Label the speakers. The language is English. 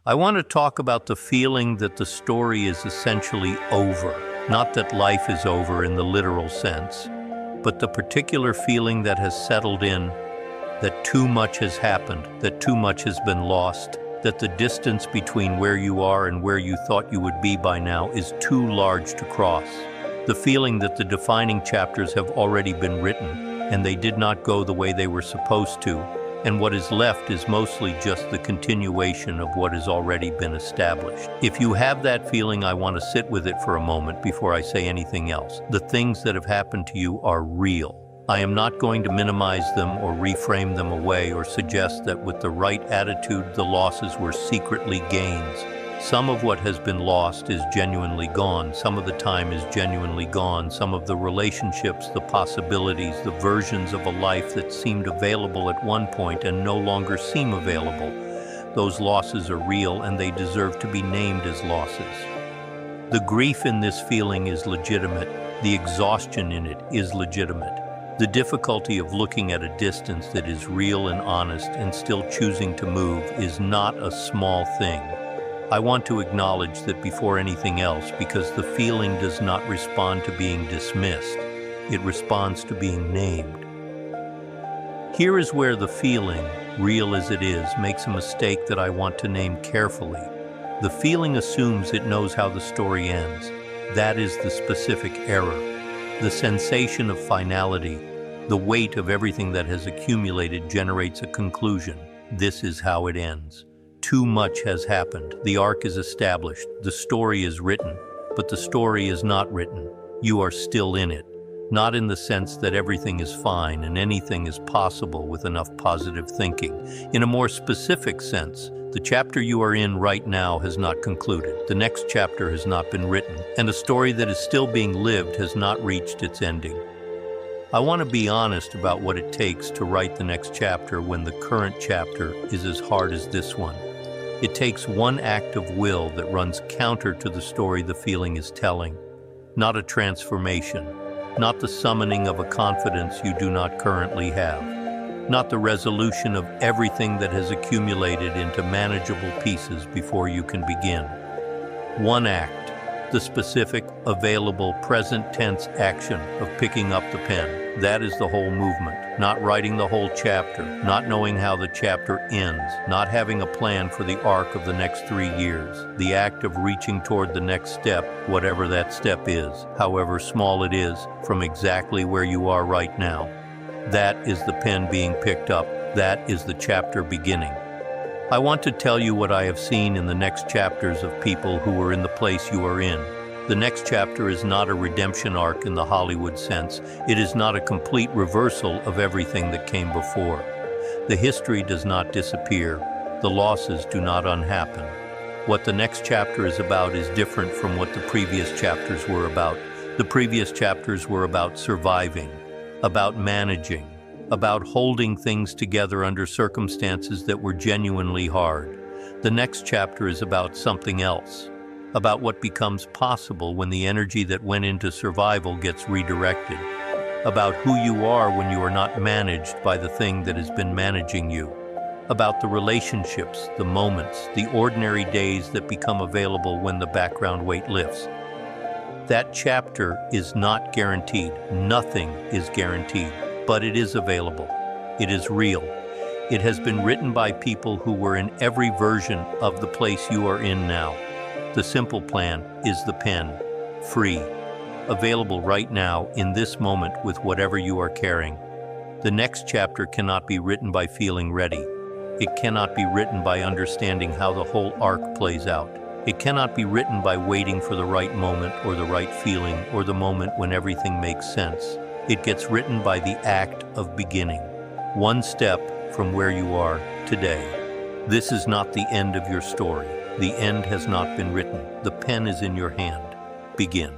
Speaker 1: I want to talk about the feeling that the story is essentially over. Not that life is over in the literal sense, but the particular feeling that has settled in, that too much has happened, that too much has been lost, that the distance between where you are and where you thought you would be by now is too large to cross. The feeling that the defining chapters have already been written, and they did not go the way they were supposed to, and what is left is mostly just the continuation of what has already been established. If you have that feeling, I want to sit with it for a moment before I say anything else. The things that have happened to you are real. I am not going to minimize them or reframe them away or suggest that with the right attitude, the losses were secretly gains. Some of what has been lost is genuinely gone. Some of the time is genuinely gone. Some of the relationships, the possibilities, the versions of a life that seemed available at one point and no longer seem available. Those losses are real and they deserve to be named as losses. The grief in this feeling is legitimate. The exhaustion in it is legitimate. The difficulty of looking at a distance that is real and honest and still choosing to move is not a small thing. I want to acknowledge that before anything else, because the feeling does not respond to being dismissed, it responds to being named. Here is where the feeling, real as it is, makes a mistake that I want to name carefully. The feeling assumes it knows how the story ends. That is the specific error. The sensation of finality, the weight of everything that has accumulated generates a conclusion. This is how it ends. Too much has happened. The arc is established. The story is written, but the story is not written. You are still in it. Not in the sense that everything is fine and anything is possible with enough positive thinking. In a more specific sense, the chapter you are in right now has not concluded. The next chapter has not been written, and a story that is still being lived has not reached its ending. I want to be honest about what it takes to write the next chapter when the current chapter is as hard as this one. It takes one act of will that runs counter to the story the feeling is telling. Not a transformation, not the summoning of a confidence you do not currently have, not the resolution of everything that has accumulated into manageable pieces before you can begin. One act, the specific, available, present tense action of picking up the pen. That is the whole movement. Not writing the whole chapter, not knowing how the chapter ends, not having a plan for the arc of the next 3 years. The act of reaching toward the next step, whatever that step is, however small it is, from exactly where you are right now. That is the pen being picked up. That is the chapter beginning. I want to tell you what I have seen in the next chapters of people who were in the place you are in. The next chapter is not a redemption arc in the Hollywood sense. It is not a complete reversal of everything that came before. The history does not disappear. The losses do not unhappen. What the next chapter is about is different from what the previous chapters were about. The previous chapters were about surviving, about managing, about holding things together under circumstances that were genuinely hard. The next chapter is about something else. About what becomes possible when the energy that went into survival gets redirected, about who you are when you are not managed by the thing that has been managing you, about the relationships, the moments, the ordinary days that become available when the background weight lifts. That chapter is not guaranteed. Nothing is guaranteed, but it is available. It is real. It has been written by people who were in every version of the place you are in now. The simple plan is the pen, free, available right now in this moment with whatever you are carrying. The next chapter cannot be written by feeling ready. It cannot be written by understanding how the whole arc plays out. It cannot be written by waiting for the right moment or the right feeling or the moment when everything makes sense. It gets written by the act of beginning, one step from where you are today. This is not the end of your story. The end has not been written. The pen is in your hand. Begin.